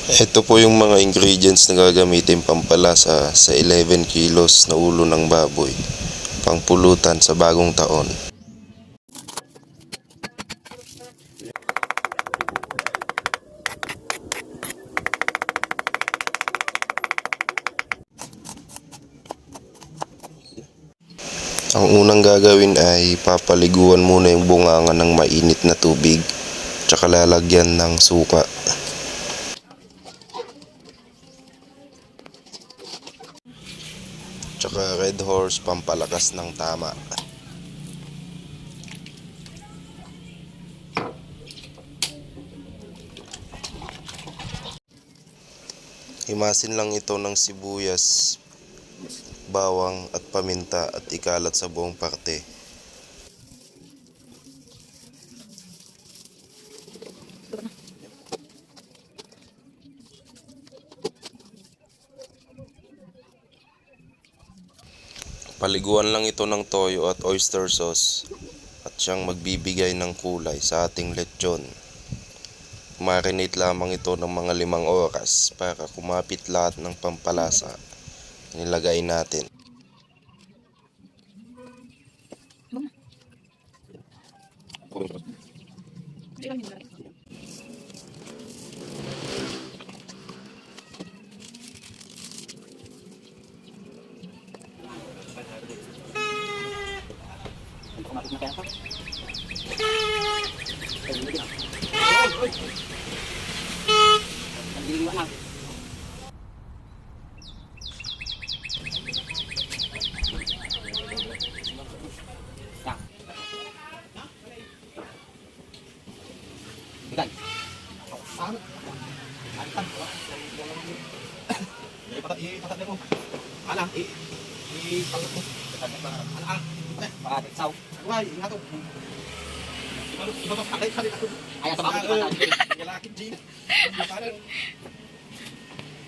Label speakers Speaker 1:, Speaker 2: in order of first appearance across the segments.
Speaker 1: Ito po yung mga ingredients na gagamitin pampalasa sa 11 kilos na ulo ng baboy, pangpulutan sa bagong taon. Ang unang gagawin ay papaliguan muna yung bunganga ng mainit na tubig, tsaka lalagyan ng suka. Tsaka Red Horse pampalakas ng tama. Himasin lang ito ng sibuyas, bawang at paminta at ikalat sa buong parte. Paliguan lang ito ng toyo at oyster sauce at siyang magbibigay ng kulay sa ating lechon. Marinate lamang ito ng mga 5 oras para kumapit lahat ng pampalasa nilagay natin.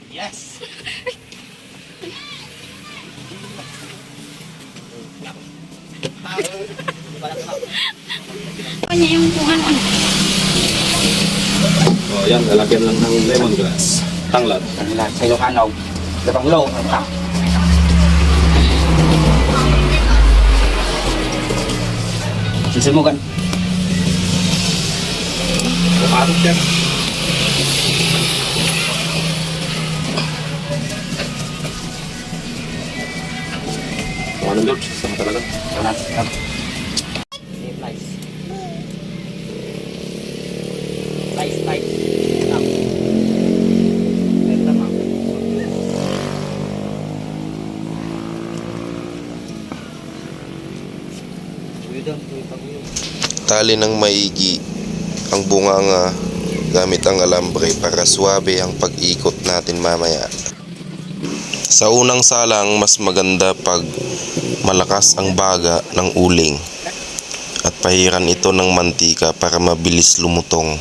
Speaker 2: Yes.
Speaker 3: Kanya yung kung ano.
Speaker 2: Oh, yan, lalagyan lang ng lemongrass. Tanglad.
Speaker 4: Tanglad sa Ilocano. Dabang low. Sisimugan.
Speaker 2: Bukarot yan. Ano George? Sama talaga.
Speaker 4: Slice.
Speaker 1: Tali ng maigi ang bunganga gamit ang alambre para suwabe ang pag-ikot natin mamaya. Sa unang salang, mas maganda pag malakas ang baga ng uling at pahiran ito ng mantika para mabilis lumutong.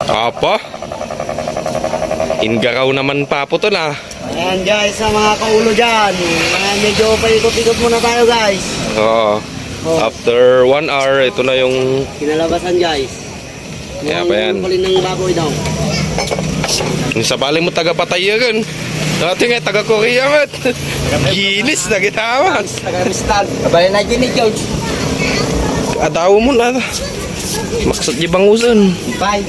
Speaker 5: Apa? Ingaraw naman papo to na.
Speaker 4: Ayan guys, sa mga kaulo dyan. Medyo paikot-ikot muna tayo guys.
Speaker 5: Oo. After 1 hour, ito na yung...
Speaker 4: Kinalabasan guys.
Speaker 5: Kaya pa yan.
Speaker 4: Kulin ng baboy daw.
Speaker 5: Yung sa bali mo taga-patay yan. Dati nga taga-Korea mat. Ginis na gitawa.
Speaker 4: Taga-Ristan. Kabali na dyan ni George.
Speaker 5: Adaw mo na. Maksud di bangusan.
Speaker 4: Bye.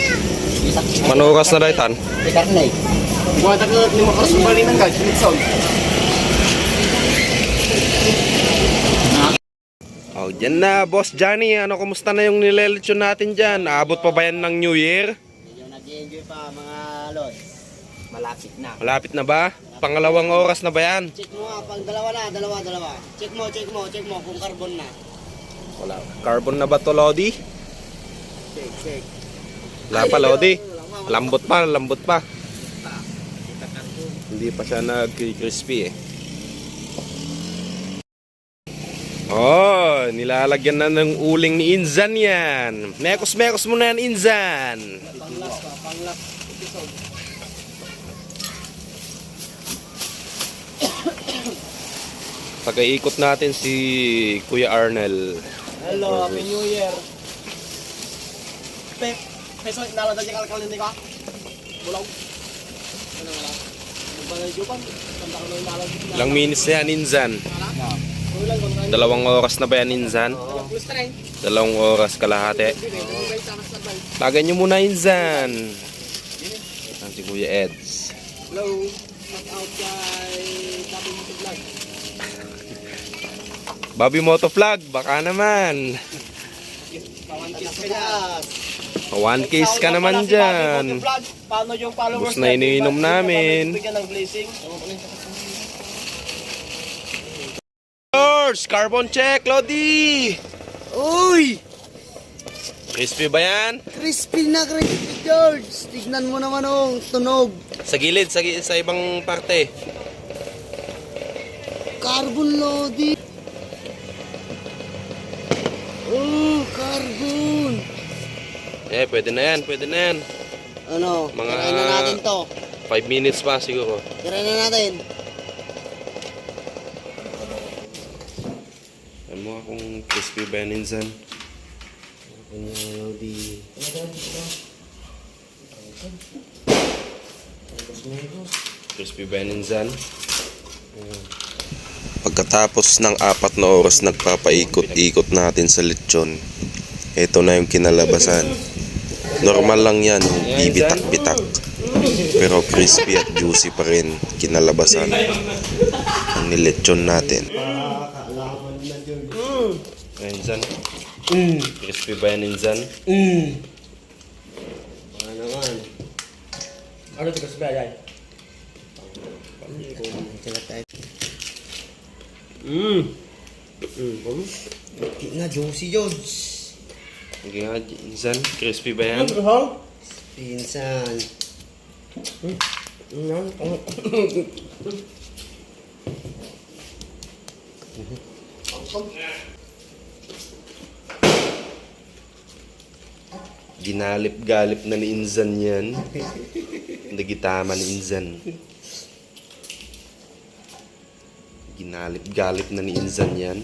Speaker 5: Manuras na daitan.
Speaker 4: Karnay. Mga taga 5 oras yung bali ng guys. Minsan.
Speaker 5: Oh, dyan na, Boss Johnny. Ano, kumusta na yung nilelechon natin dyan? Abot pa ba yan ng New Year?
Speaker 4: Medyo nag-enjoy pa mga los. Malapit na.
Speaker 5: Malapit na ba? Pangalawang oras na ba yan?
Speaker 4: Check mo nga, pang dalawa. Check mo kung carbon na.
Speaker 5: Wala. Carbon na ba to, Lodi?
Speaker 4: Check.
Speaker 5: Wala pa, Lodi. Lambot pa. Hindi pa siya nag-crispy eh. Oh, nilalagyan na ng uling ni Inzan yan. Mekos mo na yan, Inzan.
Speaker 4: Panglas episode.
Speaker 5: Taga-ikot natin si Kuya Arnel.
Speaker 4: Hello, Happy New Year. peso inalada niya kalkalin ni ka. Bulaw. Ano wala. Bagay jupan. Tanda ko na inalada.
Speaker 5: Ilang minutes na yan, Inzan? 2 oras na ba yan, Inzan? 2 oras kalahati. Lagay nyo muna, Inzan. Ang si Kuya Eds.
Speaker 4: Hello. Shout out kay Tabi Moto Vlog.
Speaker 5: Bobby Motovlog, baka naman.
Speaker 4: Pawan kiss ka naman dyan. Paano yung followers
Speaker 5: Bus na iniinom namin.
Speaker 4: Bigyan ng blessing.
Speaker 5: George, carbon check, Lodi!
Speaker 4: Uy!
Speaker 5: Crispy ba yan?
Speaker 4: Crispy na crispy, George. Tignan mo naman ang tunog.
Speaker 5: Sa gilid, sa ibang parte.
Speaker 4: Carbon lodi. Oh, carbon.
Speaker 5: Pwede na yan, pwede na yan.
Speaker 4: Ano? Tirayin na natin to.
Speaker 5: 5 minutes pa siguro.
Speaker 4: Tirayin na natin.
Speaker 5: Alam mo kung crispy ba yan, Inzan?
Speaker 4: Lodi.
Speaker 5: Crispy ba yan, Inzan?
Speaker 1: Pagkatapos ng 4 na oras nagpapaikot-ikot natin sa lechon, ito na yung kinalabasan. Normal lang yan, bibitak-bitak. Pero crispy at juicy pa rin kinalabasan ang nilechon natin.
Speaker 5: Inzan? Crispy ba yan, Inzan?
Speaker 4: Ano naman? Ano ito kasi ba yan? Nga, juicy George.
Speaker 5: Sige nga, Inzan. Crispy ba yan?
Speaker 4: Pinsan.
Speaker 5: Ginalip-galip na ni Inzan yan. Nagitama ni Inzan. Ginalip-galip na ni Inzan yan.